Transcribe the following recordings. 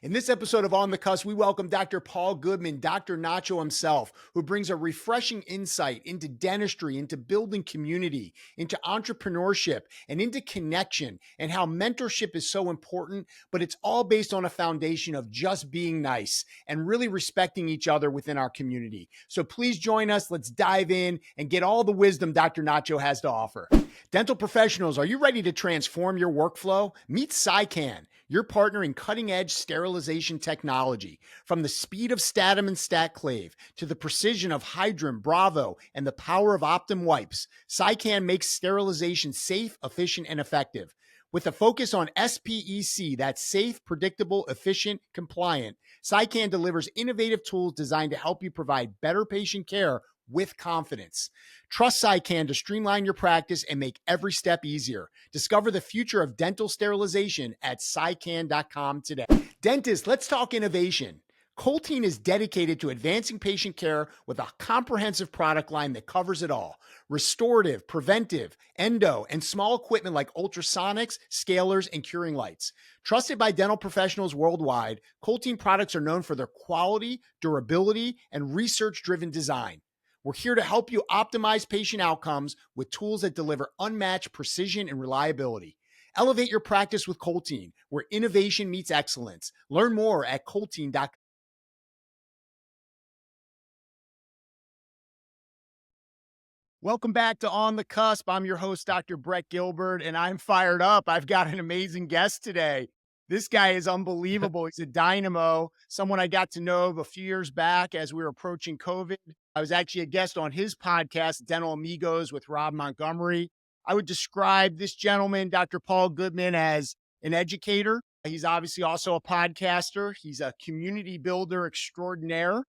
In this episode of On the Cusp, we welcome Dr. Paul Goodman, Dr. Nacho himself, who brings a refreshing insight into dentistry, into building community, into entrepreneurship, and into connection, and how mentorship is so important, but it's all based on a foundation of just being nice and really respecting each other within our community. So please join us. Let's dive in and get all the wisdom Dr. Nacho has to offer. Dental professionals, are you ready to transform your workflow? Meet SciCan, your partner in cutting-edge sterilization technology. From the speed of Statim and StatClave to the precision of Hydrum, Bravo, and the power of Optum wipes, SciCan makes sterilization safe, efficient, and effective. With a focus on SPEC, that's safe, predictable, efficient, compliant, SciCan delivers innovative tools designed to help you provide better patient care with confidence. Trust SciCan to streamline your practice and make every step easier. Discover the future of dental sterilization at SciCan.com today. Dentists, let's talk innovation. Coltine is dedicated to advancing patient care with a comprehensive product line that covers it all: restorative, preventive, endo, and small equipment like ultrasonics, scalers, and curing lights. Trusted by dental professionals worldwide, Coltine products are known for their quality, durability, and research-driven design. We're here to help you optimize patient outcomes with tools that deliver unmatched precision and reliability. Elevate your practice with Coltine, where innovation meets excellence. Learn more at Coltine.com. Welcome back to On the Cusp. I'm your host, Dr. Brett Gilbert, and I'm fired up. I've got an amazing guest today. This guy is unbelievable. He's a dynamo, someone I got to know a few years back as we were approaching COVID. I was actually a guest on his podcast, Dental Amigos, with Rob Montgomery. I would describe this gentleman, Dr. Paul Goodman, as an educator. He's obviously also a podcaster. He's a community builder extraordinaire.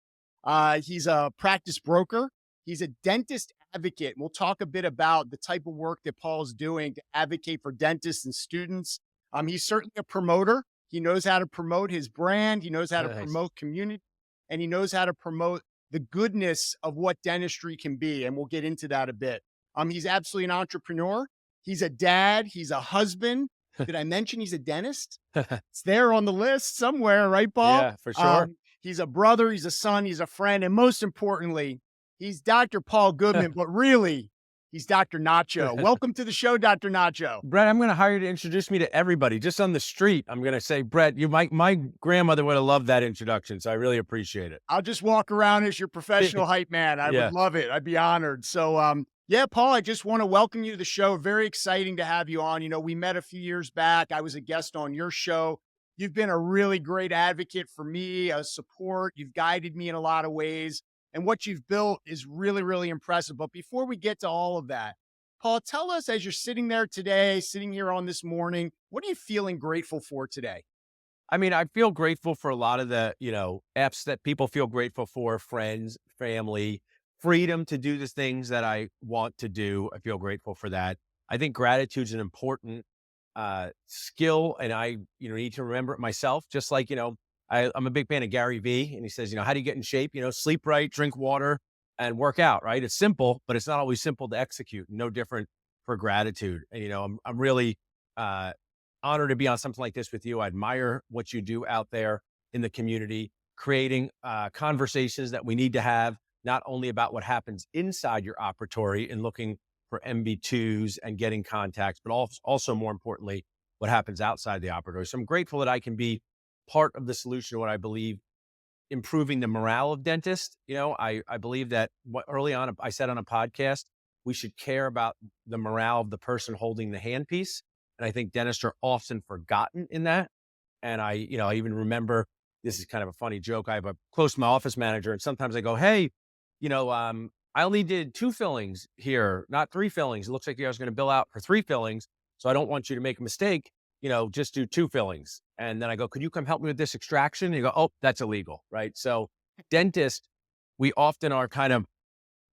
He's a practice broker. He's a dentist advocate. We'll talk a bit about the type of work that Paul's doing to advocate for dentists and students. He's certainly a promoter. He knows how to promote his brand. He knows how to promote community, and he knows how to promote the goodness of what dentistry can be. And we'll get into that a bit. He's absolutely an entrepreneur. He's a dad. He's a husband. Did I mention he's a dentist? It's there on the list somewhere, right, Paul? Yeah, for sure. He's a brother. He's a son. He's a friend. And most importantly, he's Dr. Paul Goodman, but really, he's Dr. Nacho. Welcome to the show, Dr. Nacho. Brett, I'm going to hire you to introduce me to everybody. Just on the street, I'm going to say, Brett, my grandmother would have loved that introduction, so I really appreciate it. I'll just walk around as your professional hype man. I would love it. I'd be honored. So, yeah, Paul, I just want to welcome you to the show. Very exciting to have you on. You know, we met a few years back. I was a guest on your show. You've been a really great advocate for me, a support. You've guided me in a lot of ways. And what you've built is really, really impressive. But before we get to all of that, Paul, tell us, as you're sitting there today, sitting here on this morning, what are you feeling grateful for today? I mean, I feel grateful for a lot of the, apps that people feel grateful for: friends, family, freedom to do the things that I want to do. I feel grateful for that. I think gratitude is an important skill, and I, need to remember it myself. Just like, I'm a big fan of Gary Vee, and he says, how do you get in shape? Sleep right, drink water, and work out, right? It's simple, but it's not always simple to execute. No different for gratitude. And, I'm really honored to be on something like this with you. I admire what you do out there in the community, creating conversations that we need to have, not only about what happens inside your operatory and looking for MB2s and getting contacts, but also more importantly, what happens outside the operatory. So I'm grateful that I can be part of the solution to what I believe improving the morale of dentists. I believe that early on, I said on a podcast, we should care about the morale of the person holding the handpiece. And I think dentists are often forgotten in that. And I even remember, this is kind of a funny joke. I have a close to my office manager, and sometimes I go, hey, I only did 2 fillings here, not 3 fillings. It looks like you guys are going to bill out for 3 fillings. So I don't want you to make a mistake. Just do 2 fillings. And then I go, could you come help me with this extraction? And you go, oh, that's illegal, right? So dentists, we often are kind of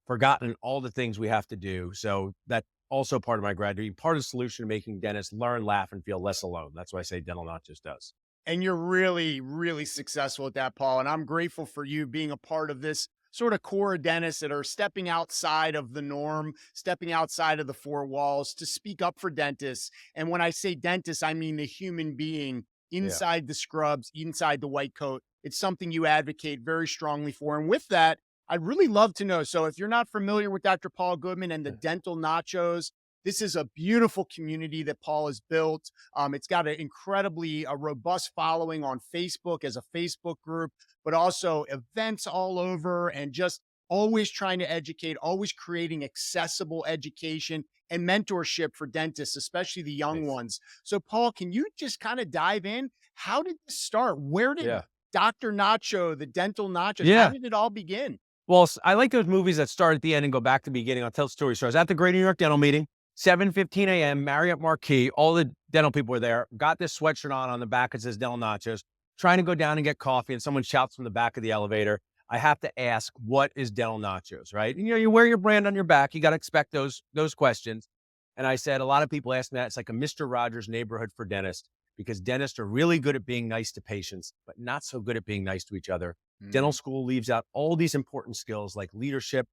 forgotten all the things we have to do. So that's also part of my gratitude, part of the solution to making dentists learn, laugh, and feel less alone. That's why I say Dental Nachos does. And you're really, really successful at that, Paul. And I'm grateful for you being a part of this sort of core of dentists that are stepping outside of the norm, stepping outside of the 4 walls to speak up for dentists. And when I say dentists, I mean the human being Yeah. inside the scrubs, inside the white coat. It's something you advocate very strongly for. And with that, I'd really love to know. So, if you're not familiar with Dr. Paul Goodman and the Dental Nachos, this is a beautiful community that Paul has built. It's got an incredibly robust following on Facebook as a Facebook group, but also events all over and just always trying to educate, always creating accessible education and mentorship for dentists, especially the young Nice. ones. So, Paul, can you just kind of dive in? How did this start? Where did Yeah. Dr. Nacho, the Dental Nachos, how Yeah. did it all begin? Well, I like those movies that start at the end and go back to the beginning. I'll tell the story. So I was at the Great New York Dental Meeting, 7:15 a.m., Marriott Marquis. All the dental people were there. Got this sweatshirt on the back. It says Dental Nachos. Trying to go down and get coffee, and someone shouts from the back of the elevator, I have to ask, what is Dental Nachos, right? And, you wear your brand on your back. You got to expect those questions. And I said, a lot of people ask me that. It's like a Mr. Rogers neighborhood for dentists, because dentists are really good at being nice to patients, but not so good at being nice to each other. Dental Mm. school leaves out all these important skills like leadership,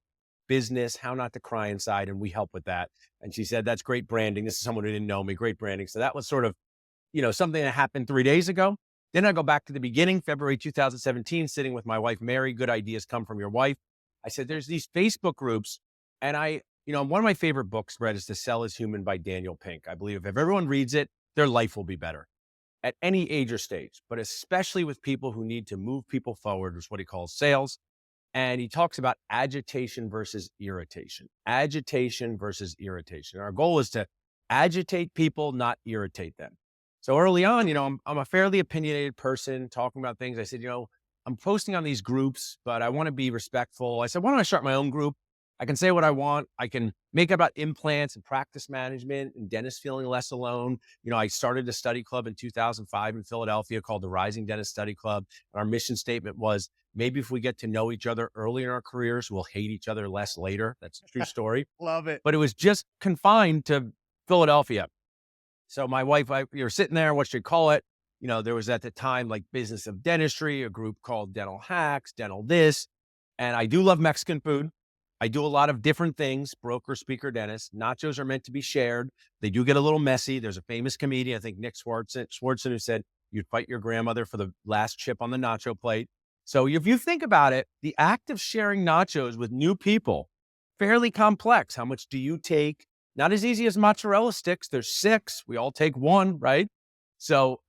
business, how not to cry inside, and we help with that. And she said, that's great branding. This is someone who didn't know me, great branding. So that was sort of, something that happened 3 days ago. Then I go back to the beginning, February 2017, sitting with my wife, Mary. Good ideas come from your wife. I said, there's these Facebook groups. And one of my favorite books, Brett, is To Sell is Human by Daniel Pink. I believe if everyone reads it, their life will be better at any age or stage, but especially with people who need to move people forward, is what he calls sales. And he talks about agitation versus irritation. Agitation versus irritation. Our goal is to agitate people, not irritate them. So early on, I'm a fairly opinionated person talking about things. I said, I'm posting on these groups, but I want to be respectful. I said, why don't I start my own group? I can say what I want. I can make it about implants and practice management and dentists feeling less alone. I started a study club in 2005 in Philadelphia called the Rising Dentist Study Club. And our mission statement was, maybe if we get to know each other early in our careers, we'll hate each other less later. That's a true story. Love it. But it was just confined to Philadelphia. So my wife, we were sitting there, what should you call it? There was at the time like Business of Dentistry, a group called Dental Hacks, Dental This. And I do love Mexican food. I do a lot of different things, broker, speaker, dentist. Nachos are meant to be shared. They do get a little messy. There's a famous comedian, I think Nick Swartzen, who said, you'd fight your grandmother for the last chip on the nacho plate. So if you think about it, the act of sharing nachos with new people, fairly complex. How much do you take? Not as easy as mozzarella sticks. There's 6. We all take 1, right? So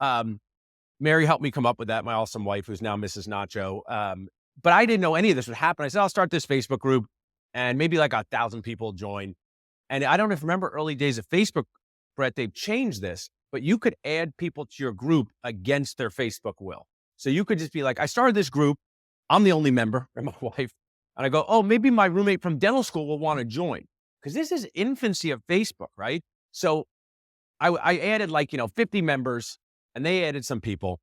Mary helped me come up with that, my awesome wife, who's now Mrs. Nacho. But I didn't know any of this would happen. I said, I'll start this Facebook group, and maybe like 1,000 people join. And I don't know if you remember early days of Facebook, Brett, they've changed this, but you could add people to your group against their Facebook will. So you could just be like, I started this group. I'm the only member, and my wife. And I go, oh, maybe my roommate from dental school will want to join. Because this is infancy of Facebook, right? So I added 50 members, and they added some people.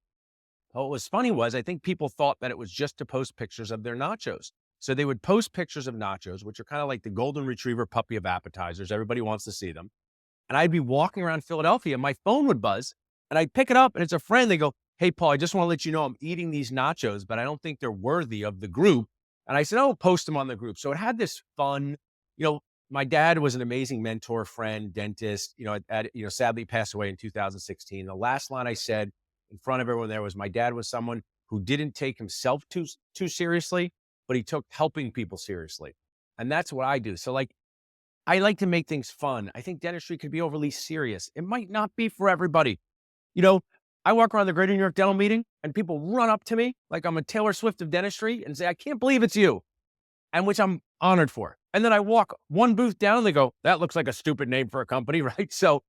What was funny was I think people thought that it was just to post pictures of their nachos. So they would post pictures of nachos, which are kind of like the golden retriever puppy of appetizers. Everybody wants to see them. And I'd be walking around Philadelphia, my phone would buzz, and I'd pick it up, and it's a friend. They go, hey, Paul, I just want to let you know I'm eating these nachos, but I don't think they're worthy of the group. And I said, oh, post them on the group. So it had this fun, my dad was an amazing mentor, friend, dentist, sadly passed away in 2016. The last line I said in front of everyone there was, my dad was someone who didn't take himself too seriously, but he took helping people seriously. And that's what I do. So I like to make things fun. I think dentistry could be overly serious. It might not be for everybody. I walk around the Greater New York Dental Meeting and people run up to me like I'm a Taylor Swift of dentistry and say, I can't believe it's you. And which I'm honored for. And then I walk one booth down and they go, that looks like a stupid name for a company, right? So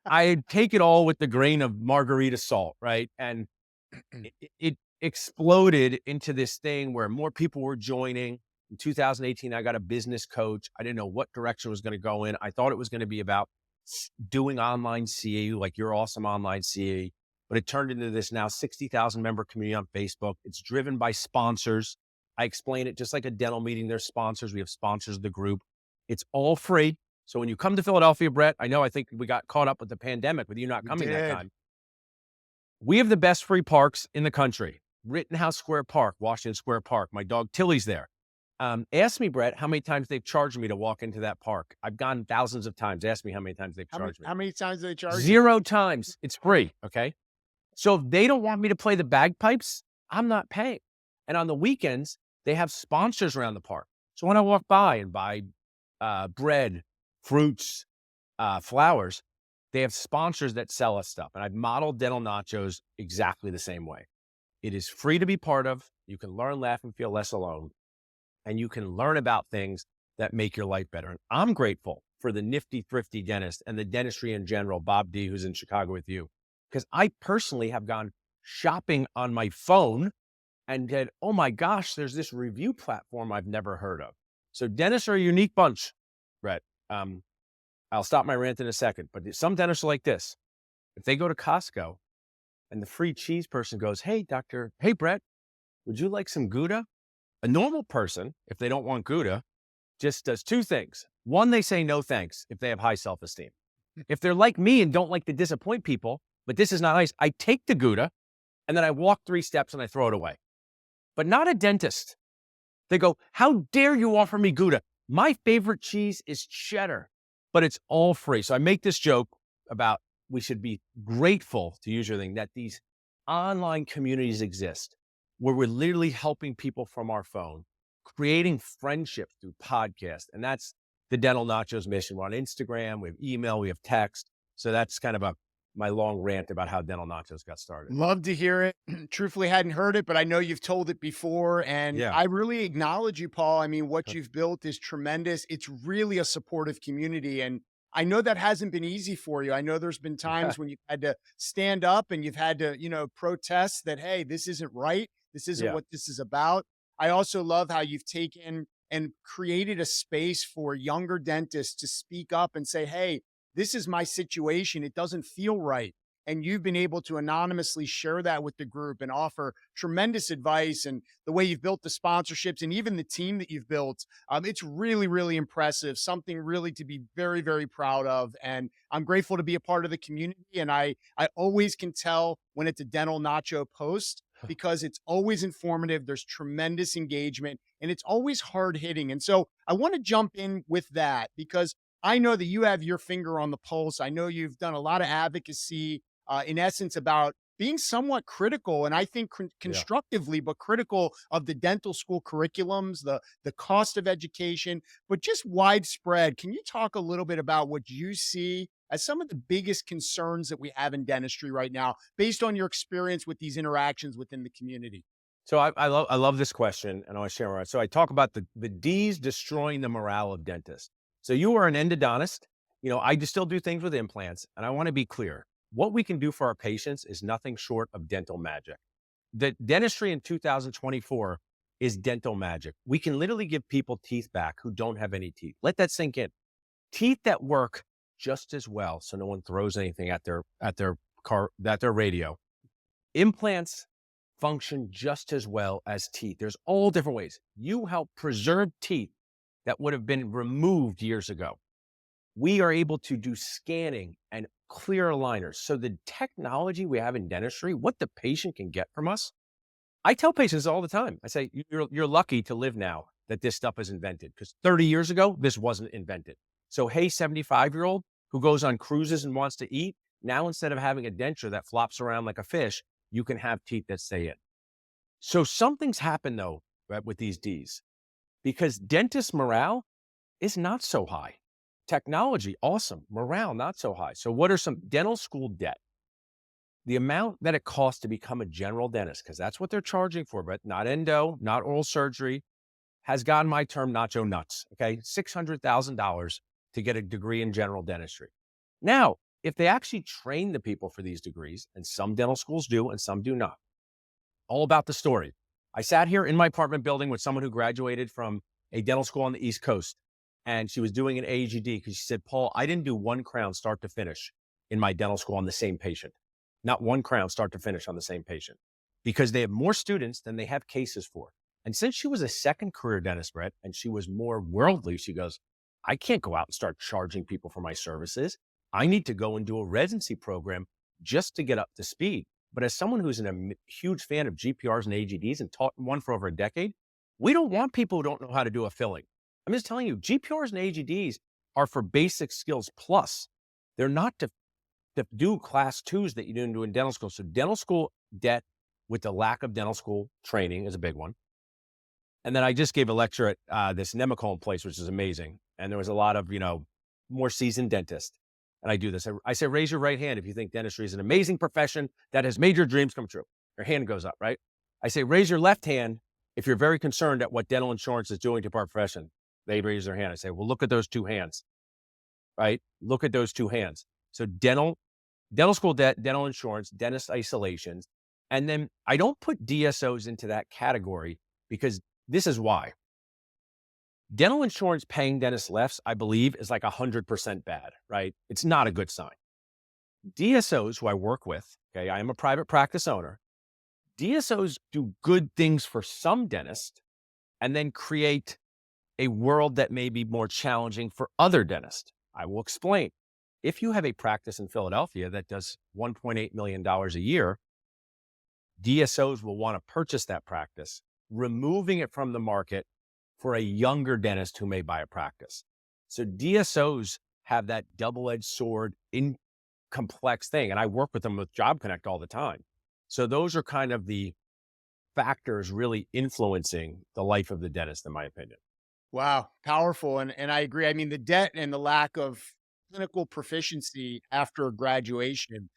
I take it all with the grain of margarita salt, right? And it exploded into this thing where more people were joining. In 2018, I got a business coach. I didn't know what direction it was going to go in. I thought it was going to be about doing online CA, like your awesome online CA. But it turned into this now 60,000 member community on Facebook. It's driven by sponsors. I explain it just like a dental meeting. There's sponsors. We have sponsors of the group. It's all free. So when you come to Philadelphia, Brett, I think we got caught up with the pandemic with you not coming that time. We have the best free parks in the country. Rittenhouse Square Park, Washington Square Park. My dog Tilly's there. Ask me, Brett, how many times they've charged me to walk into that park. I've gone thousands of times. Ask me how many times they've charged me. How many times do they charge you? 0 times. It's free, okay? So if they don't want me to play the bagpipes, I'm not paying. And on the weekends, they have sponsors around the park. So when I walk by and buy bread, fruits, flowers, they have sponsors that sell us stuff. And I've modeled Dental Nachos exactly the same way. It is free to be part of. You can learn, laugh, and feel less alone. And you can learn about things that make your life better. And I'm grateful for the nifty, thrifty dentist and the dentistry in general, Bob D, who's in Chicago with you, because I personally have gone shopping on my phone and said, oh my gosh, there's this review platform I've never heard of. So dentists are a unique bunch, Brett. I'll stop my rant in a second, but some dentists are like this. If they go to Costco and the free cheese person goes, hey, Brett, would you like some Gouda? A normal person, if they don't want Gouda, just does two things. One, they say no thanks if they have high self-esteem. If they're like me and don't like to disappoint people, but this is not nice, I take the Gouda and then I walk 3 steps and I throw it away. But not a dentist. They go, how dare you offer me Gouda? My favorite cheese is cheddar, but it's all free. So I make this joke about we should be grateful, to use your thing, that these online communities exist where we're literally helping people from our phone, creating friendship through podcasts. And that's the Dental Nachos mission. We're on Instagram, we have email, we have text. So that's kind of my long rant about how Dental Nachos got started. Love to hear it. Truthfully, hadn't heard it, but I know you've told it before. And Yeah. I really acknowledge you, Paul. I mean, what you've built is tremendous. It's really a supportive community. And I know that hasn't been easy for you. I know there's been times when you've had to stand up and you've had to, protest that, hey, this isn't right. This isn't Yeah. what this is about. I also love how you've taken and created a space for younger dentists to speak up and say, hey, this is my situation. It doesn't feel right, and you've been able to anonymously share that with the group and offer tremendous advice. And the way you've built the sponsorships and even the team that you've built, it's really, really impressive. Something really to be very, very proud of. And I'm grateful to be a part of the community. And I always can tell when it's a Dental Nacho post because it's always informative. There's tremendous engagement and it's always hard hitting. And so I want to jump in with that because I know that you have your finger on the pulse. I know you've done a lot of advocacy, in essence, about being somewhat critical, and I think Yeah. constructively, but critical of the dental school curriculums, the cost of education, but just widespread. Can you talk a little bit about what you see as some of the biggest concerns that we have in dentistry right now, based on your experience with these interactions within the community? So I love this question, and I want to share more. So I talk about the D's destroying the morale of dentists. So you are an endodontist. I just still do things with implants, and I want to be clear. What we can do for our patients is nothing short of dental magic. The dentistry in 2024 is dental magic. We can literally give people teeth back who don't have any teeth. Let that sink in. Teeth that work just as well, so no one throws anything at their radio. Implants function just as well as teeth. There's all different ways. You help preserve teeth that would have been removed years ago. We are able to do scanning and clear aligners. So the technology we have in dentistry, what the patient can get from us, I tell patients all the time. I say, you're lucky to live now that this stuff is invented because 30 years ago, this wasn't invented. So, hey, 75-year-old who goes on cruises and wants to eat, now instead of having a denture that flops around like a fish, you can have teeth that stay in. So something's happened though, right, with these Ds because dentist morale is not so high. Technology, awesome. Morale, not so high. So what are some dental school debt? The amount that it costs to become a general dentist, because that's what they're charging for, but not endo, not oral surgery, has gotten my term Nacho nuts. Okay. $600,000 to get a degree in general dentistry. Now, if they actually train the people for these degrees, and some dental schools do and some do not, all about the story. I sat here in my apartment building with someone who graduated from a dental school on the East Coast, and she was doing an AGD because she said, Paul, I didn't do one crown start to finish in my dental school on the same patient. Not one crown start to finish on the same patient because they have more students than they have cases for. And since she was a second career dentist, Brett, and she was more worldly, she goes, I can't go out and start charging people for my services. I need to go and do a residency program just to get up to speed. But as someone who's a huge fan of GPRs and AGDs and taught one for over a decade, we don't want people who don't know how to do a filling. I'm just telling you, GPRs and AGDs are for basic skills plus. They're not to to do class twos that you didn't do in dental school. So dental school debt with the lack of dental school training is a big one. And then I just gave a lecture at this Nemicone place, which is amazing. And there was a lot of, more seasoned dentists. And I do this. I say, raise your right hand if you think dentistry is an amazing profession that has made your dreams come true. Your hand goes up, right? I say, raise your left hand if you're very concerned at what dental insurance is doing to our profession. They raise their hand. I say, well, look at those two hands, right? Look at those two hands. So dental school debt, dental insurance, dentist isolations. And then I don't put DSOs into that category because this is why. Dental insurance paying dentist less, I believe, is like 100% bad, right? It's not a good sign. DSOs, who I work with, okay, I am a private practice owner. DSOs do good things for some dentists and then create a world that may be more challenging for other dentists. I will explain. If you have a practice in Philadelphia that does $1.8 million a year, DSOs will want to purchase that practice, removing it from the market for a younger dentist who may buy a practice. So DSOs have that double-edged sword in complex thing. And I work with them with Job Connect all the time. So those are kind of the factors really influencing the life of the dentist, in my opinion. Wow, powerful. And I agree. I mean, the debt and the lack of clinical proficiency after graduation,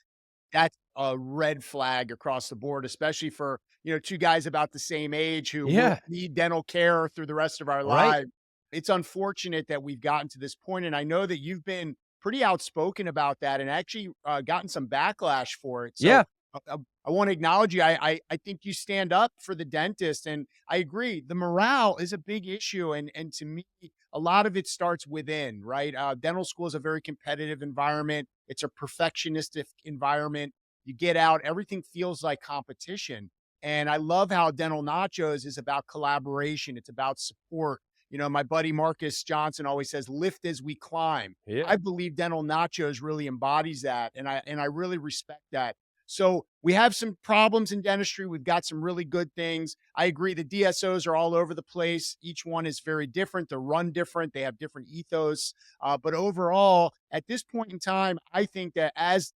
that's a red flag across the board, especially for, two guys about the same age who will Yeah, need dental care through the rest of our right. lives. It's unfortunate that we've gotten to this point, and I know that you've been pretty outspoken about that and actually gotten some backlash for it. So Yeah, I want to acknowledge you. I think you stand up for the dentist, and I agree. The morale is a big issue, and to me, a lot of it starts within. Right, dental school is a very competitive environment. It's a perfectionistic environment. You get out, everything feels like competition, and I love how Dental Nachos is about collaboration. It's about support. My buddy Marcus Johnson always says, "Lift as we climb." yeah, I believe Dental Nachos really embodies that, and I really respect that. So we have some problems in dentistry. We've got some really good things. I agree. The DSOs are all over the place. Each one is very different. They're run different. They have different ethos. But overall, at this point in time, I think that as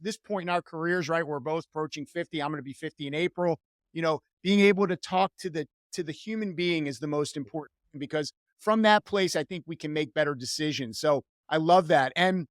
this point in our careers, right, we're both approaching 50. I'm going to be 50 in April. Being able to talk to the human being is the most important because from that place, I think we can make better decisions. So I love that. And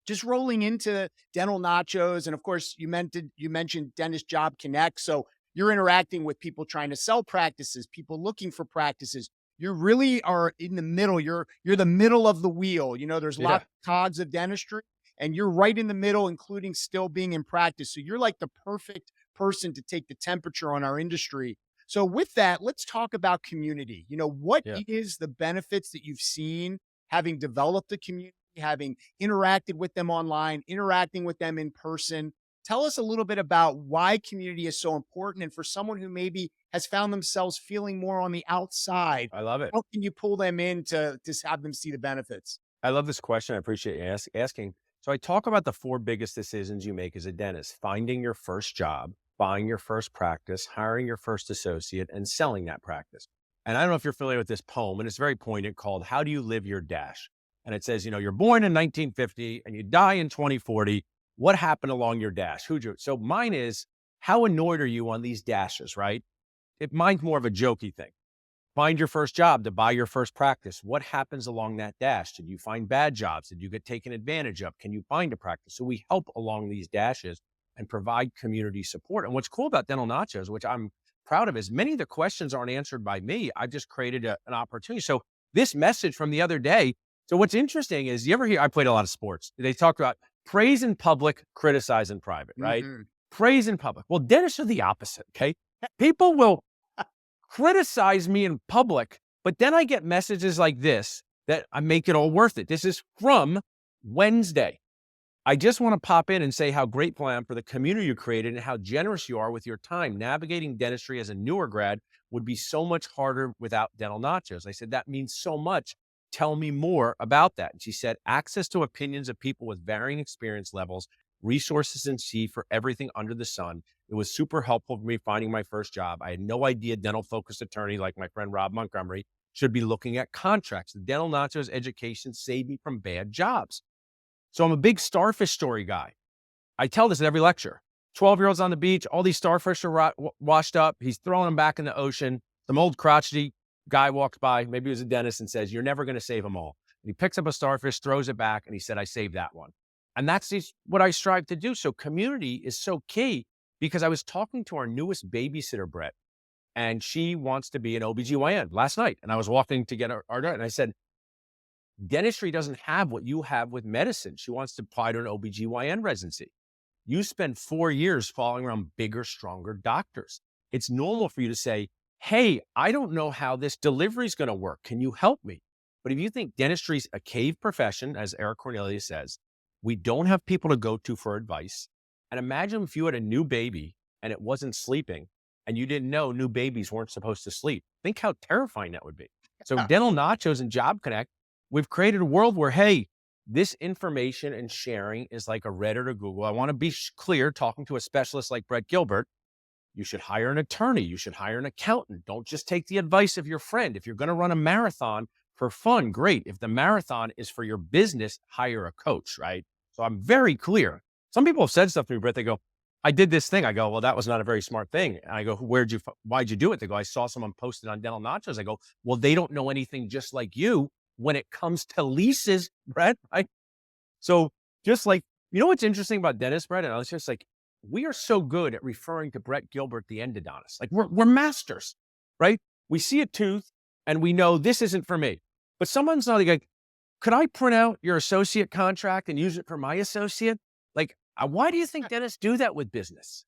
just rolling into Dental Nachos, and of course, you mentioned Dentist Job Connect. So you're interacting with people trying to sell practices, people looking for practices. You really are in the middle. You're the middle of the wheel. There's yeah. lots of cogs of dentistry, and you're right in the middle, including still being in practice. So you're like the perfect person to take the temperature on our industry. So with that, let's talk about community. What Yeah. is the benefits that you've seen having developed a community, having interacted with them online, interacting with them in person? Tell us a little bit about why community is so important. And for someone who maybe has found themselves feeling more on the outside, I love it. how can you pull them in to have them see the benefits? I love this question. I appreciate you asking. So I talk about the four biggest decisions you make as a dentist: finding your first job, buying your first practice, hiring your first associate, and selling that practice. And I don't know if you're familiar with this poem, and it's very poignant, called "How Do You Live Your Dash?" And it says, you're born in 1950 and you die in 2040. What happened along your dash? Who'd you? So mine is, how annoyed are you on these dashes, right? Mine's more of a jokey thing. Find your first job to buy your first practice. What happens along that dash? Did you find bad jobs? Did you get taken advantage of? Can you find a practice? So we help along these dashes and provide community support. And what's cool about Dental Nachos, which I'm proud of, is many of the questions aren't answered by me. I've just created an opportunity. So this message from the other day. So what's interesting is, you ever hear, I played a lot of sports. They talk about praise in public, criticize in private, right? Mhm. Praise in public. Well, dentists are the opposite. Okay. People will criticize me in public, but then I get messages like this that I make it all worth it. This is from Wednesday. I just want to pop in and say how grateful I am for the community you created and how generous you are with your time. Navigating dentistry as a newer grad would be so much harder without Dental Nachos. I said, that means so much. Tell me more about that. And she said, access to opinions of people with varying experience levels, resources and see for everything under the sun. It was super helpful for me finding my first job. I had no idea dental focused attorney like my friend Rob Montgomery should be looking at contracts. The Dental Nachos education saved me from bad jobs. So I'm a big starfish story guy. I tell this at every lecture. 12-year-olds on the beach, all these starfish are washed up. He's throwing them back in the ocean. Some old crotchety guy walks by, maybe he was a dentist, and says, "You're never going to save them all." And he picks up a starfish, throws it back, and he said, "I saved that one." And that's what I strive to do. So community is so key, because I was talking to our newest babysitter, Brett, and she wants to be an OBGYN last night. And I was walking to get our and I said, dentistry doesn't have what you have with medicine. She wants to apply to an OBGYN residency. You spend 4 years following around bigger, stronger doctors. It's normal for you to say, "Hey, I don't know how this delivery is going to work. Can you help me?" But if you think dentistry is a cave profession, as Eric Cornelius says, we don't have people to go to for advice. And imagine if you had a new baby and it wasn't sleeping and you didn't know new babies weren't supposed to sleep. Think how terrifying that would be. So Dental Nachos and Job Connect, we've created a world where, hey, this information and sharing is like a Reddit or Google. I want to be clear, talking to a specialist like Brett Gilbert, you should hire an attorney. You should hire an accountant. Don't just take the advice of your friend. If you're going to run a marathon for fun, great. If the marathon is for your business, hire a coach, right? So I'm very clear. Some people have said stuff to me, Brett. They go, "I did this thing." I go, "Well, that was not a very smart thing." And I go, why'd you do it?" They go, "I saw someone posted on Dental Nachos." I go, "Well, they don't know anything just like you when it comes to leases, Brett." Right? So just like, what's interesting about dentists, Brett? And I was just like, we are so good at referring to Brett Gilbert, the endodontist. Like we're masters, right? We see a tooth and we know this isn't for me. But someone's not like, "Could I print out your associate contract and use it for my associate?" Like, why do you think dentists do that with business?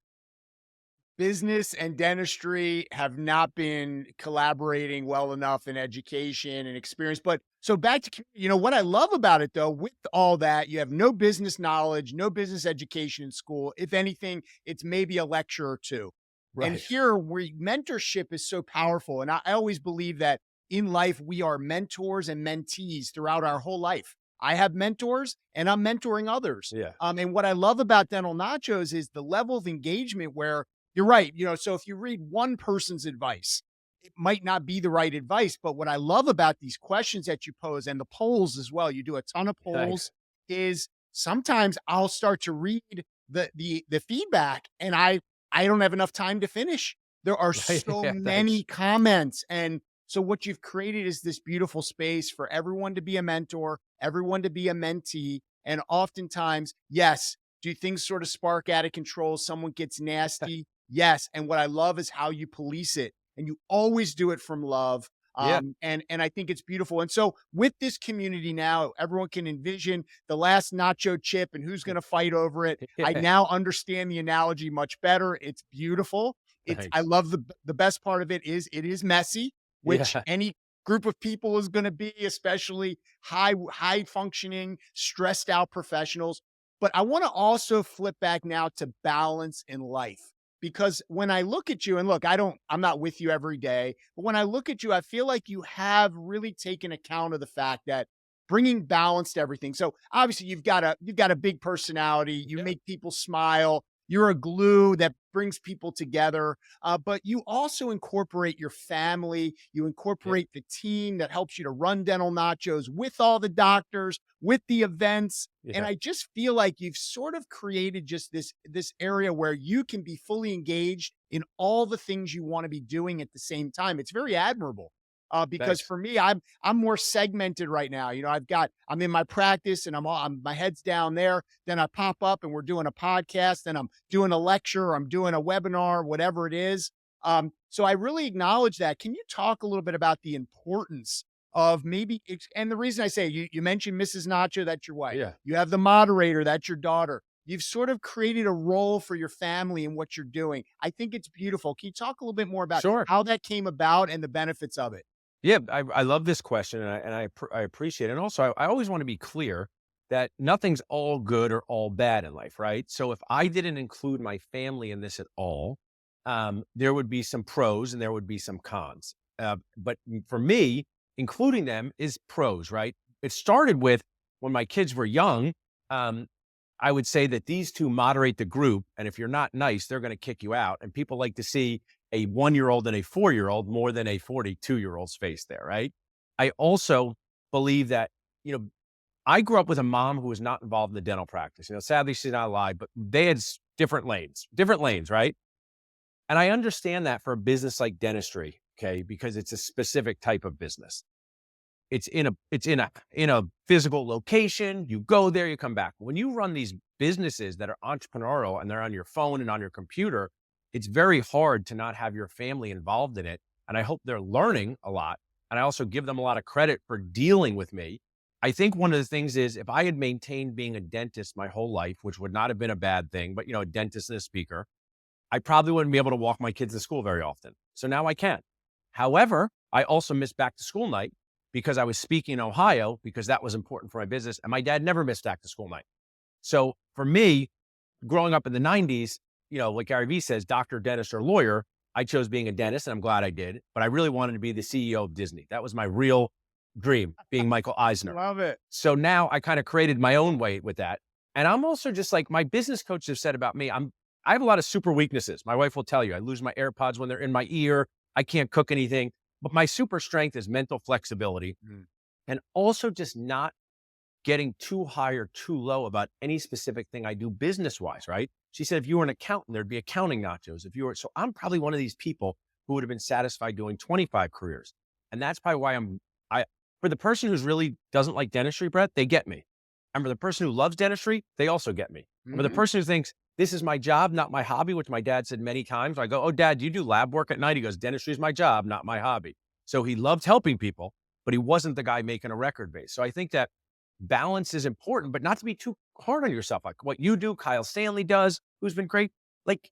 Business and dentistry have not been collaborating well enough in education and experience. But so back to, what I love about it though, with all that, you have no business knowledge, no business education in school. If anything, it's maybe a lecture or two. And Right. here where mentorship is so powerful. And I always believe that in life, we are mentors and mentees throughout our whole life. I have mentors and I'm mentoring others. Yeah. And what I love about Dental Nachos is the level of engagement where you're right. So if you read one person's advice, it might not be the right advice. But what I love about these questions that you pose and the polls as well, you do a ton of polls, Thanks. is sometimes I'll start to read the feedback and I don't have enough time to finish. There are Right. so Yeah. Thanks. many comments. And so what you've created is this beautiful space for everyone to be a mentor, everyone to be a mentee. And oftentimes, yes, do things sort of spark out of control? Someone gets nasty. Yes, and what I love is how you police it, and you always do it from love. Yeah. And I think it's beautiful. And so with this community now, everyone can envision the last nacho chip and who's going to fight over it. I Yeah. now understand the analogy much better. It's beautiful. I Thanks. love the best part of it is messy, which Yeah. any group of people is going to be, especially high functioning, stressed out professionals. But I want to also flip back now to balance in life. Because when I look at you, and look, I'm not with you every day, but when I look at you, I feel like you have really taken account of the fact that bringing balance to everything. So obviously you've got a big personality. You Yeah. make people smile. You're a glue that brings people together. But you also incorporate your family. You Yeah. incorporate the team that helps you to run Dental Nachos with all the doctors, with the events. And Yeah. I just feel like you've sort of created just this area where you can be fully engaged in all the things you want to be doing at the same time. It's very admirable. Because Thanks. for me, I'm more segmented right now. I'm in my practice and my head's down there. Then I pop up and we're doing a podcast. Then I'm doing a lecture. Or I'm doing a webinar, whatever it is. So I really acknowledge that. Can you talk a little bit about the importance of and the reason I say you mentioned Mrs. Nacho, that's your wife. Yeah. You have the moderator, that's your daughter. You've sort of created a role for your family and what you're doing. I think it's beautiful. Can you talk a little bit more about Sure. how that came about and the benefits of it? Yeah, I love this question, and I appreciate it. And also, I always want to be clear that nothing's all good or all bad in life, right? So if I didn't include my family in this at all, there would be some pros and there would be some cons. But for me, including them is pros, right? It started with when my kids were young. Um, I would say that these two moderate the group, and if you're not nice, they're going to kick you out. And people like to see a 1-year-old and a 4-year-old more than a 42-year-old's face there, right? I also believe that, you know, I grew up with a mom who was not involved in the dental practice. Sadly, she's not alive, but they had different lanes, right? And I understand that for a business like dentistry, okay, because it's a specific type of business. It's in a physical location. You go there, you come back. When you run these businesses that are entrepreneurial and they're on your phone and on your computer, it's very hard to not have your family involved in it. And I hope they're learning a lot. And I also give them a lot of credit for dealing with me. I think one of the things is if I had maintained being a dentist my whole life, which would not have been a bad thing, but a dentist and a speaker, I probably wouldn't be able to walk my kids to school very often. So now I can. However, I also missed back to school night because I was speaking in Ohio because that was important for my business. And my dad never missed back to school night. So for me, growing up in the 90s, like Gary Vee says, doctor, dentist, or lawyer, I chose being a dentist and I'm glad I did. But I really wanted to be the CEO of Disney. That was my real dream, being Michael Eisner. Love it. So now I kind of created my own way with that. And I'm also just like my business coach have said about me, I have a lot of super weaknesses. My wife will tell you, I lose my AirPods when they're in my ear. I can't cook anything, but my super strength is mental flexibility and also just not getting too high or too low about any specific thing I do business wise, right? She said, if you were an accountant, there'd be accounting nachos. So I'm probably one of these people who would have been satisfied doing 25 careers. And that's probably why for the person who's really doesn't like dentistry, Brett, they get me. And for the person who loves dentistry, they also get me. And for the person who thinks this is my job, not my hobby, which my dad said many times, I go, oh, Dad, do you do lab work at night? He goes, dentistry is my job, not my hobby. So he loved helping people, but he wasn't the guy making a record base. So I think that balance is important, but not to be too hard on yourself. Like what you do, Kyle Stanley does, who's been great. Like,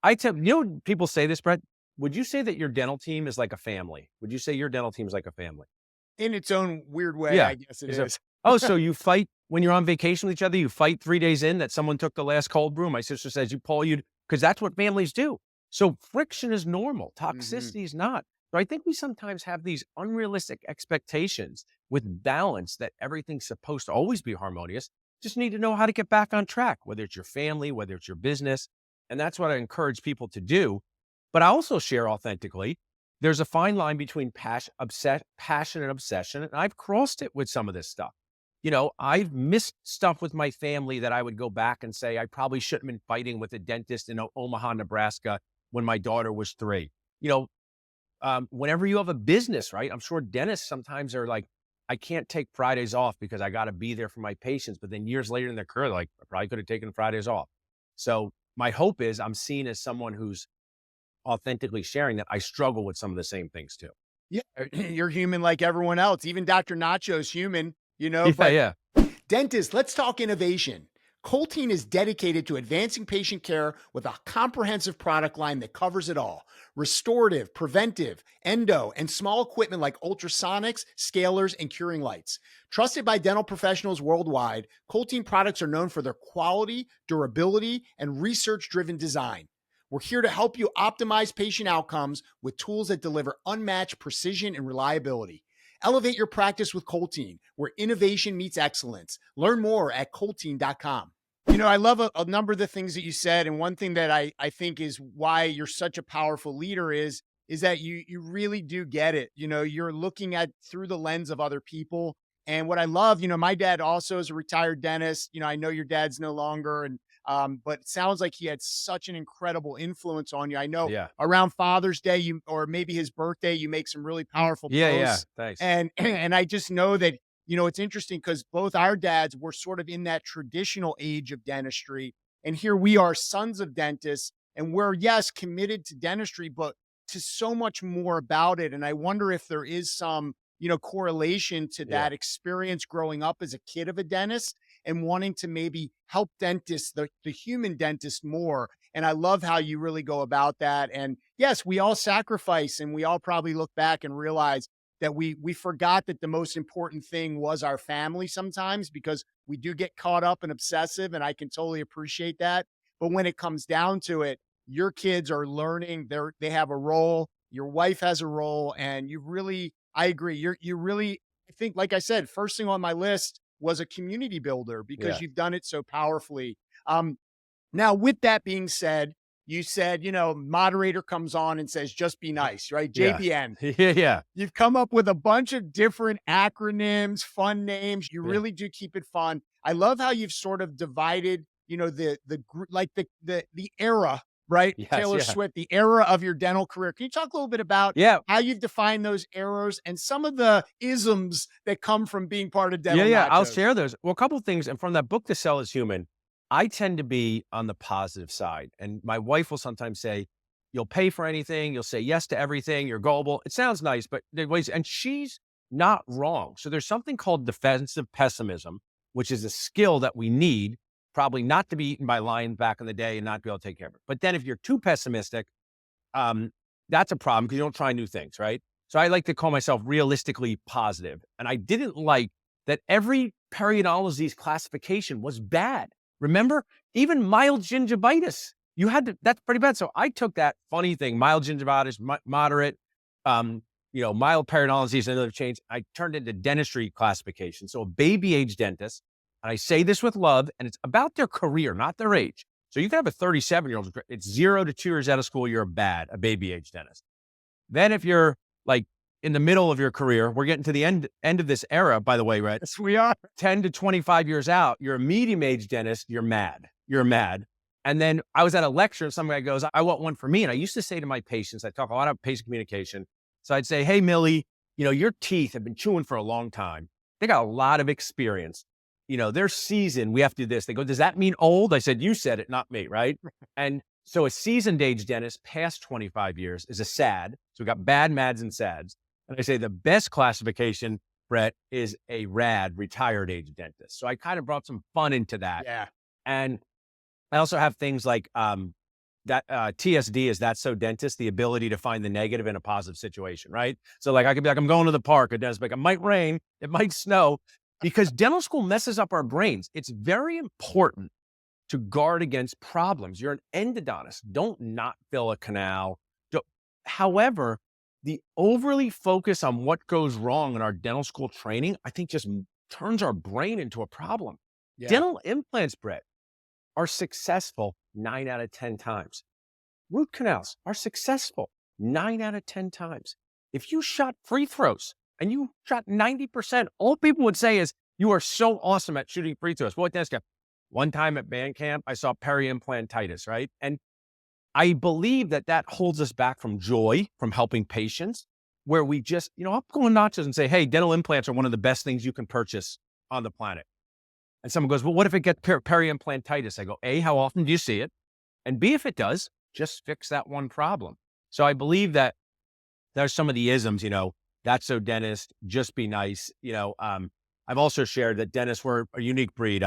I tell, people say this, Brett, would you say that your dental team is like a family? Would you say your dental team is like a family? In its own weird way, Yeah. I guess it is. Oh, so you fight when you're on vacation with each other, you fight 3 days in that someone took the last cold brew. My sister says because that's what families do. So friction is normal. Toxicity is not. So I think we sometimes have these unrealistic expectations with balance that everything's supposed to always be harmonious. Just need to know how to get back on track, whether it's your family, whether it's your business. And that's what I encourage people to do. But I also share authentically. There's a fine line between passion and obsession. And I've crossed it with some of this stuff. I've missed stuff with my family that I would go back and say, I probably shouldn't have been fighting with a dentist in Omaha, Nebraska when my daughter was 3. Whenever you have a business, right? I'm sure dentists sometimes are like, I can't take Fridays off because I got to be there for my patients. But then years later in their career, like I probably could have taken Fridays off. So my hope is I'm seen as someone who's authentically sharing that I struggle with some of the same things too. Yeah, you're human like everyone else. Even Dr. Nacho's human, Yeah, but yeah. dentist, let's talk innovation. Colteen is dedicated to advancing patient care with a comprehensive product line that covers it all: restorative, preventive, endo, and small equipment like ultrasonics, scalers, and curing lights. Trusted by dental professionals worldwide, Colteen products are known for their quality, durability, and research-driven design. We're here to help you optimize patient outcomes with tools that deliver unmatched precision and reliability. Elevate your practice with Colteen, where innovation meets excellence. Learn more at Colteen.com. I love a number of the things that you said. And one thing that I think is why you're such a powerful leader is that you really do get it. You're looking at through the lens of other people. And what I love, my dad also is a retired dentist. I know your dad's no longer, but it sounds like he had such an incredible influence on you. I know Yeah. around Father's Day, or maybe his birthday, you make some really powerful Yeah. posts. Thanks. And I just know that, it's interesting because both our dads were sort of in that traditional age of dentistry. And here we are, sons of dentists, and we're, yes, committed to dentistry, but to so much more about it. And I wonder if there is some, correlation to that experience growing up as a kid of a dentist and wanting to maybe help dentists, the human dentist, more. And I love how you really go about that. And yes, we all sacrifice, and we all probably look back and realize that we forgot that the most important thing was our family sometimes, because we do get caught up and obsessive, and I can totally appreciate that. But when it comes down to it, your kids are learning, they have a role, your wife has a role, and I agree. You really, I think, like I said, first thing on my list was a community builder because Yeah. you've done it so powerfully. Now, with that being said, You said, moderator comes on and says, just be nice, right? Yeah. JBN. Yeah, yeah, You've come up with a bunch of different acronyms, fun names. You yeah. really do keep it fun. I love how you've sort of divided, like the era, right? Yes, Taylor yeah. Swift, the era of your dental career. Can you talk a little bit about Yeah, how you've defined those eras and some of the isms that come from being part of yeah, Dental yeah, I'll Nachos? share those. Well, a couple of things, and from that book, To Sell is Human, I tend to be on the positive side, and my wife will sometimes say, "You'll pay for anything, you'll say yes to everything, you're gullible." It sounds nice, but there are ways, and she's not wrong. So there's something called defensive pessimism, which is a skill that we need, probably not to be eaten by lions back in the day and not be able to take care of it. But then if you're too pessimistic, um, that's a problem because you don't try new things, right? So I like to call myself realistically positive. And I didn't like that every periodontal classification was bad. Remember, even mild gingivitis, you had to, that's pretty bad. So I took that funny thing, mild gingivitis, moderate, mild periodontal disease, another change. I turned it into dentistry classification. So a baby age dentist, and I say this with love, and it's about their career, not their age. So you can have a 37-year-old, it's 0 to 2 years out of school, you're a baby age dentist. Then if you're like in the middle of your career, we're getting to the end of this era, by the way, right? Yes, we are. 10 to 25 years out, you're a medium age dentist, you're mad. You're mad. And then I was at a lecture and some guy goes, I want one for me. And I used to say to my patients, I talk a lot about patient communication. So I'd say, hey, Millie, your teeth have been chewing for a long time. They got a lot of experience. They're seasoned. We have to do this. They go, does that mean old? I said, you said it, not me, right? And so a seasoned age dentist past 25 years is a SAD. So we got bad, MADs, and SADs. And I say the best classification, Brett, is a RAD, retired age dentist. So I kind of brought some fun into that. Yeah. And I also have things like that TSD is That's So Dentist, the ability to find the negative in a positive situation, right? So like I could be like, I'm going to the park, a dentist like, it might rain, it might snow, because dental school messes up our brains. It's very important to guard against problems. You're an endodontist. Don't not fill a canal. However, the overly focus on what goes wrong in our dental school training, I think just turns our brain into a problem. Yeah. Dental implants, Brett, are successful 9 out of 10 times. Root canals are successful 9 out of 10 times. If you shot free throws and you shot 90%, all people would say is, you are so awesome at shooting free throws. Well, that's good. One time at band camp, I saw peri-implantitis, right? And I believe that holds us back from joy, from helping patients, where we just, I'll go on Nachos and say, hey, dental implants are one of the best things you can purchase on the planet. And someone goes, well, what if it gets peri-implantitis? I go, A, how often do you see it? And B, if it does, just fix that one problem. So I believe that there's some of the isms, that's so dentist, just be nice. I've also shared that dentists were a unique breed.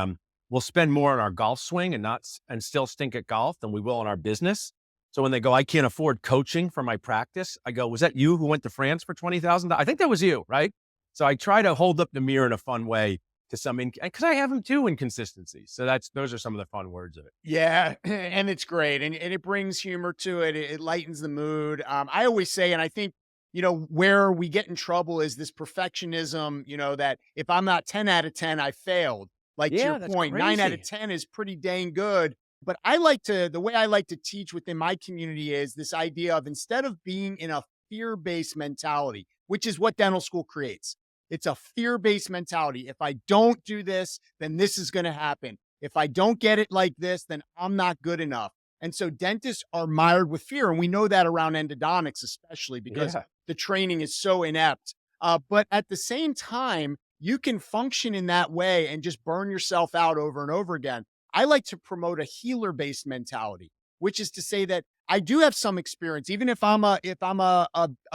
We'll spend more on our golf swing and still stink at golf than we will in our business. So when they go, I can't afford coaching for my practice, I go, was that you who went to France for $20,000? I think that was you, right? So I try to hold up the mirror in a fun way to some, because I have them too, inconsistencies. So those are some of the fun words of it. Yeah, and it's great, and it brings humor to it. It lightens the mood. I always say, and I think where we get in trouble is this perfectionism. That if I'm not 10 out of 10, I failed. Like to Yeah, your that's point, 9 out of crazy. 10 is pretty dang good. But the way I like to teach within my community is this idea of, instead of being in a fear-based mentality, which is what dental school creates. It's a fear-based mentality. If I don't do this, then this is going to happen. If I don't get it like this, then I'm not good enough. And so dentists are mired with fear. And we know that around endodontics, especially because Yeah. the training is so inept. But at the same time, you can function in that way and just burn yourself out over and over again. I like to promote a healer-based mentality, which is to say that I do have some experience, even if I'm a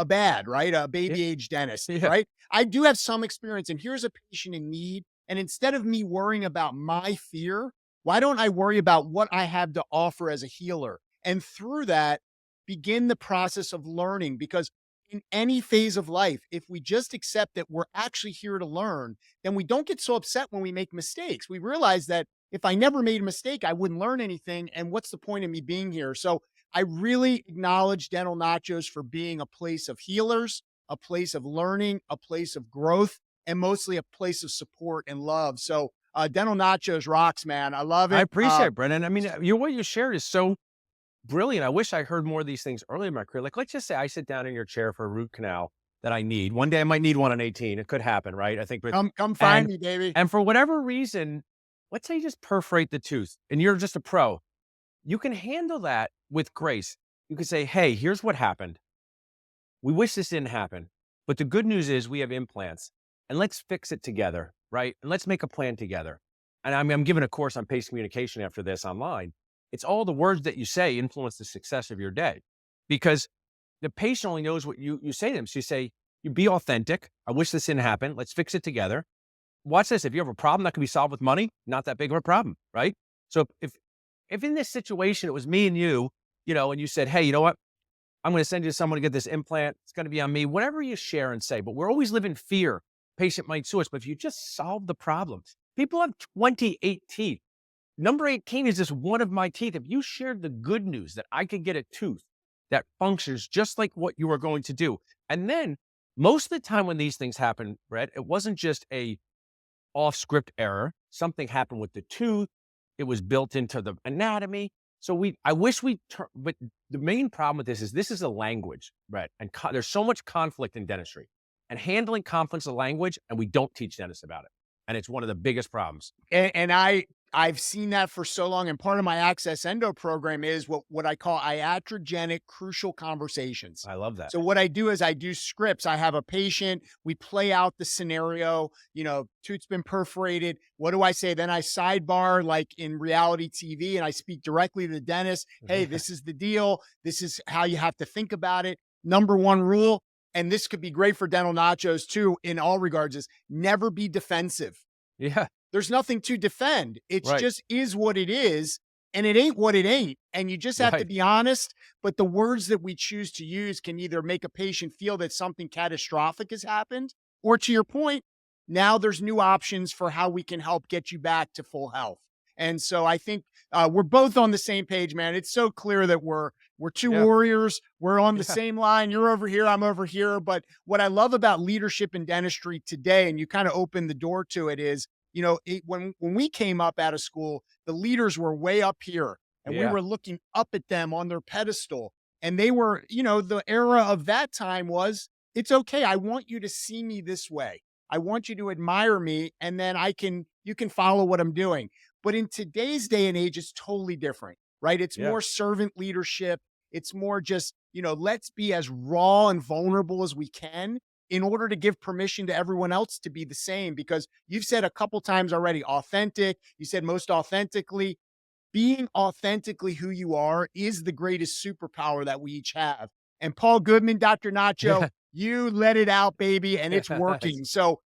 bad, right, a Yeah. baby age dentist, Yeah. right? I do have some experience, and here's a patient in need. And instead of me worrying about my fear, why don't I worry about what I have to offer as a healer? And through that, begin the process of learning. Because in any phase of life, if we just accept that we're actually here to learn, then we don't get so upset when we make mistakes. We realize that if I never made a mistake, I wouldn't learn anything. And what's the point of me being here? So I really acknowledge Dental Nachos for being a place of healers, a place of learning, a place of growth, and mostly a place of support and love. So Dental Nachos rocks, man. I love I it. appreciate it, Brennan. I mean, what you shared is so brilliant. I wish I heard more of these things early in my career. Like, let's just say I sit down in your chair for a root canal that I need. One day I might need one on 18. It could happen, right? I think, but Come find and me, baby. and for whatever reason, let's say you just perforate the tooth and you're just a pro. You can handle that with grace. You can say, hey, here's what happened. We wish this didn't happen. But the good news is we have implants and let's fix it together, right? And let's make a plan together. And I'm giving a course on pace communication after this online. It's all the words that you say influence the success of your day because the patient only knows what you say to them. So you say, you be authentic. I wish this didn't happen. Let's fix it together. Watch this. If you have a problem that can be solved with money, not that big of a problem, right? So if in this situation, it was me and you know, and you said, hey, you know what? I'm going to send you to someone to get this implant. It's going to be on me. Whatever you share and say, but we're always living fear. Patient might sue us. But if you just solve the problem, people have 28 teeth. Number 18 is just one of my teeth. If you shared the good news that I could get a tooth that functions just like what you are going to do. And then most of the time when these things happen, Brett, it wasn't just a off script error. Something happened with the tooth. It was built into the anatomy. So I wish but the main problem with this is a language, Brett, and there's so much conflict in dentistry and handling conflicts of language, and we don't teach dentists about it. And it's one of the biggest problems. And I've seen that for so long. And part of my Access Endo program is what I call iatrogenic crucial conversations. I love that. So what I do is I do scripts. I have a patient, we play out the scenario, you know, tooth's been perforated. What do I say? Then I sidebar like in reality TV and I speak directly to the dentist. Hey, this is the deal. This is how you have to think about it. Number one rule, and this could be great for Dental Nachos too, in all regards, is never be defensive. Yeah. There's nothing to defend. It's Right. just is what it is, and it ain't what it ain't. And you just have to Right. be honest. But the words that we choose to use can either make a patient feel that something catastrophic has happened, or to your point, now there's new options for how we can help get you back to full health. And so I think we're both on the same page, man. It's so clear that we're two Yeah. warriors. We're on the Yeah. same line. You're over here, I'm over here. But what I love about leadership in dentistry today, and you kind of opened the door to it, is you know, when we came up out of school, the leaders were way up here and we Yeah. were looking up at them on their pedestal. And they were, you know, the era of that time was, it's okay. I want you to see me this way. I want you to admire me. And then you can follow what I'm doing. But in today's day and age, it's totally different, right? It's Yeah. more servant leadership. It's more just, you know, let's be as raw and vulnerable as we can in order to give permission to everyone else to be the same. Because you've said a couple times already, authentic. You said most authentically. Being authentically who you are is the greatest superpower that we each have. And Paul Goodman, Dr. Nacho, Yeah. you let it out, baby, and it's working. So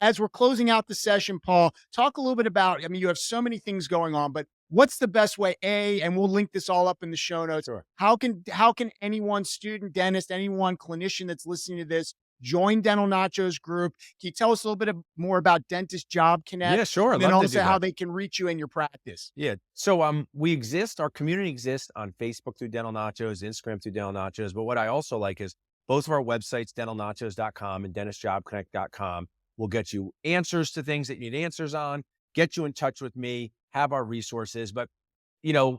as we're closing out the session, Paul, talk a little bit about, I mean, you have so many things going on, but what's the best way, and we'll link this all up in the show notes. Sure. How can anyone, student, dentist, anyone, clinician that's listening to this, join Dental Nachos group? Can you tell us a little bit more about Dentist Job Connect? Yeah, sure. I'd And then love to also do how that. they can reach you in your practice. Yeah. So our community exists on Facebook through Dental Nachos, Instagram through Dental Nachos. But what I also like is both of our websites, dentalnachos.com and dentistjobconnect.com, will get you answers to things that you need answers on, get you in touch with me, have our resources. But, you know,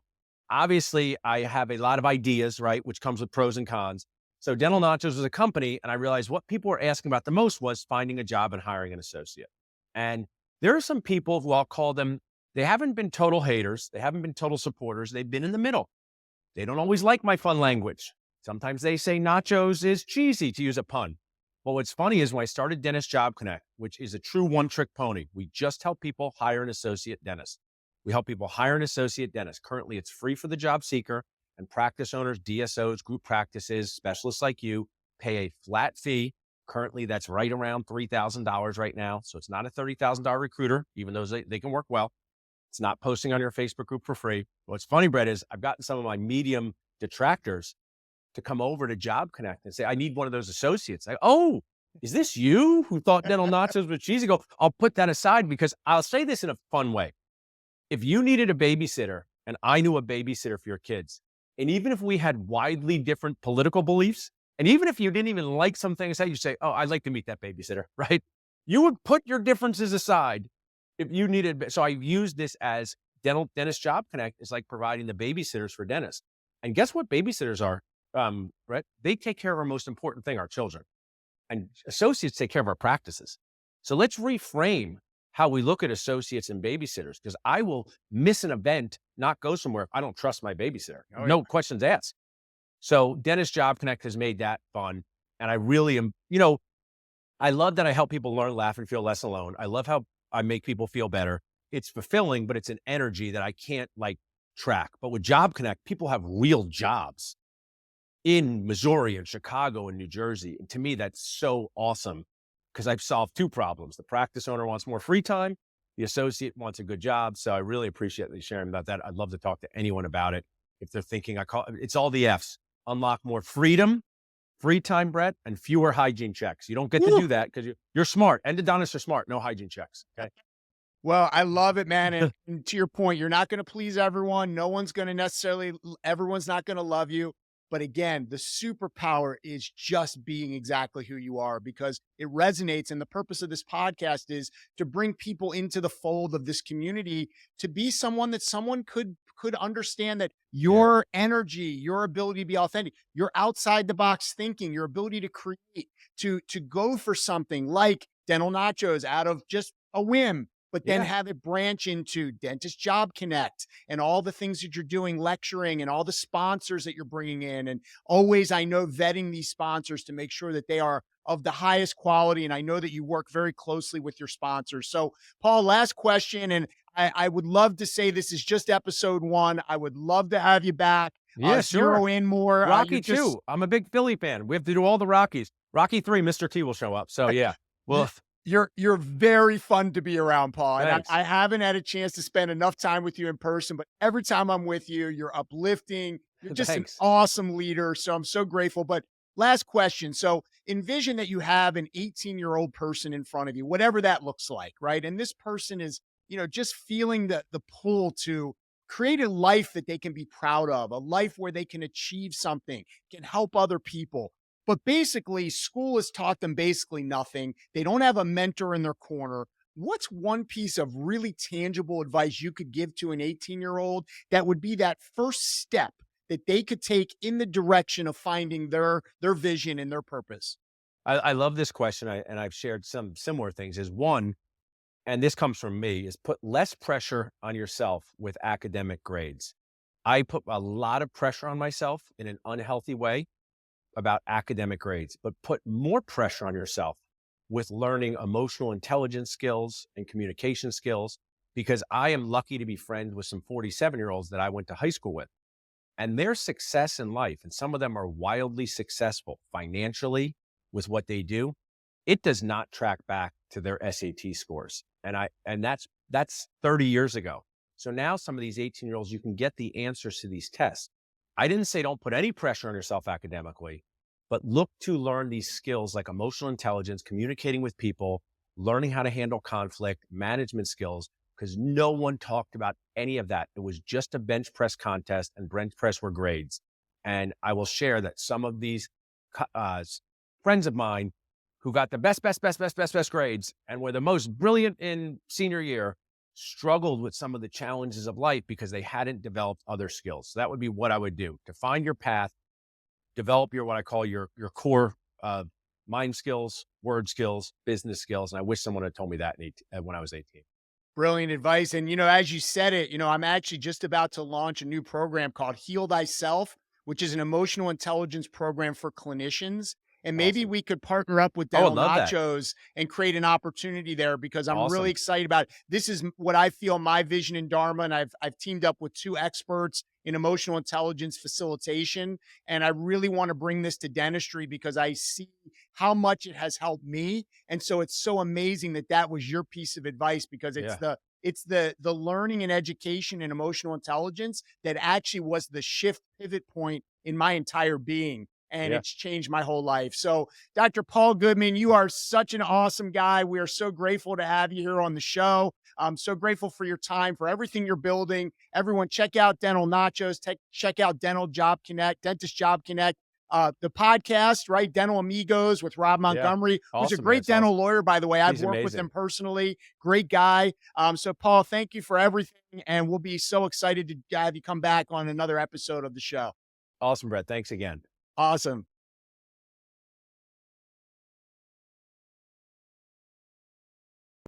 obviously I have a lot of ideas, right? Which comes with pros and cons. So Dental Nachos was a company, and I realized what people were asking about the most was finding a job and hiring an associate. And there are some people who I'll call them, they haven't been total haters. They haven't been total supporters. They've been in the middle. They don't always like my fun language. Sometimes they say nachos is cheesy, to use a pun. But what's funny is when I started Dentist Job Connect, which is a true one-trick pony, we just help people hire an associate dentist. We help people hire an associate dentist. Currently, it's free for the job seeker, and practice owners, DSOs, group practices, specialists like you pay a flat fee. Currently, that's right around $3,000 right now. So it's not a $30,000 recruiter, even though they can work well. It's not posting on your Facebook group for free. What's funny, Brett, is I've gotten some of my medium detractors to come over to Job Connect and say, I need one of those associates. Oh, is this you who thought Dental Nachos was cheesy? Go, I'll put that aside because I'll say this in a fun way. If you needed a babysitter and I knew a babysitter for your kids, and even if we had widely different political beliefs, and even if you didn't even like some things, you say, oh, I'd like to meet that babysitter, right? You would put your differences aside if you needed. So I use this as Dentist Job Connect is like providing the babysitters for dentists. And guess what babysitters are, right? They take care of our most important thing, our children. And associates take care of our practices. So let's reframe how we look at associates and babysitters, because I will miss an event, not go somewhere if I don't trust my babysitter. Oh, yeah. No questions asked. So Dentist Job Connect has made that fun. And I really am, I love that I help people learn, laugh, and feel less alone. I love how I make people feel better. It's fulfilling, but it's an energy that I can't like track. But with Job Connect, people have real jobs in Missouri and Chicago and New Jersey. And to me, that's so awesome because I've solved two problems. The practice owner wants more free time. The associate wants a good job. So I really appreciate you sharing about that. I'd love to talk to anyone about it. If they're thinking, it's all the F's: unlock more freedom, free time, Brett, and fewer hygiene checks. You don't get to do that because you're smart. Endodontists are smart. No hygiene checks. Okay. Well, I love it, man. And to your point, you're not going to please everyone. No one's going to necessarily, everyone's not going to love you. But again, the superpower is just being exactly who you are because it resonates. And the purpose of this podcast is to bring people into the fold of this community to be someone that someone could understand that your energy, your ability to be authentic, your outside the box thinking, your ability to create, to go for something like Dental Nachos out of just a whim, but then have it branch into Dentist Job Connect and all the things that you're doing, lecturing and all the sponsors that you're bringing in. And always, I know, vetting these sponsors to make sure that they are of the highest quality. And I know that you work very closely with your sponsors. So, Paul, last question. And I would love to say this is just episode 1. I would love to have you back. Yeah, Zero sure. in more. Rocky too. I'm a big Philly fan. We have to do all the Rockies. Rocky 3, Mr. T will show up. So yeah. Well, You're very fun to be around, Paul. And thanks. I haven't had a chance to spend enough time with you in person, but every time I'm with you, you're uplifting. You're just an Thanks. awesome leader. So I'm so grateful. But last question. So envision that you have an 18-year-old person in front of you, whatever that looks like, right? And this person is, just feeling the pull to create a life that they can be proud of, a life where they can achieve something, can help other people. But basically, school has taught them basically nothing. They don't have a mentor in their corner. What's one piece of really tangible advice you could give to an 18-year-old that would be that first step that they could take in the direction of finding their vision and their purpose? I love this question. And I've shared some similar things. Is one, and this comes from me, is put less pressure on yourself with academic grades. I put a lot of pressure on myself in an unhealthy way about academic grades, but put more pressure on yourself with learning emotional intelligence skills and communication skills, because I am lucky to be friends with some 47-year-olds that I went to high school with, and their success in life, and some of them are wildly successful financially with what they do. It does not track back to their SAT scores. And that's 30 years ago. So now some of these 18-year-olds, you can get the answers to these tests. I didn't say don't put any pressure on yourself academically, but look to learn these skills like emotional intelligence, communicating with people, learning how to handle conflict, management skills, because no one talked about any of that. It was just a bench press contest, and bench press were grades. And I will share that some of these friends of mine who got the best grades and were the most brilliant in senior year struggled with some of the challenges of life because they hadn't developed other skills. So that would be what I would do to find your path, develop your, what I call your core mind skills, word skills, business skills. And I wish someone had told me that when I was 18. Brilliant advice. And, as you said it, I'm actually just about to launch a new program called Heal Thyself, which is an emotional intelligence program for clinicians. And maybe Awesome. we could partner up with I would Dental love that. Nachos and create an opportunity there because I'm really Awesome. excited about it. This is what I feel my vision and dharma. And I've teamed up with 2 experts in emotional intelligence facilitation. And I really want to bring this to dentistry because I see how much it has helped me. And so it's so amazing that was your piece of advice because it's the learning and education and emotional intelligence that actually was the shift pivot point in my entire being. And it's changed my whole life. So Dr. Paul Goodman, you are such an awesome guy. We are so grateful to have you here on the show. I'm so grateful for your time, for everything you're building. Everyone check out Dental Nachos, check out Dental Job Connect, Dentist Job Connect, the podcast, right? Dental Amigos with Rob Montgomery, who's a great dental lawyer, by the way. I've worked with him personally. Great guy. So Paul, thank you for everything. And we'll be so excited to have you come back on another episode of the show. Awesome, Brett. Thanks again. Awesome.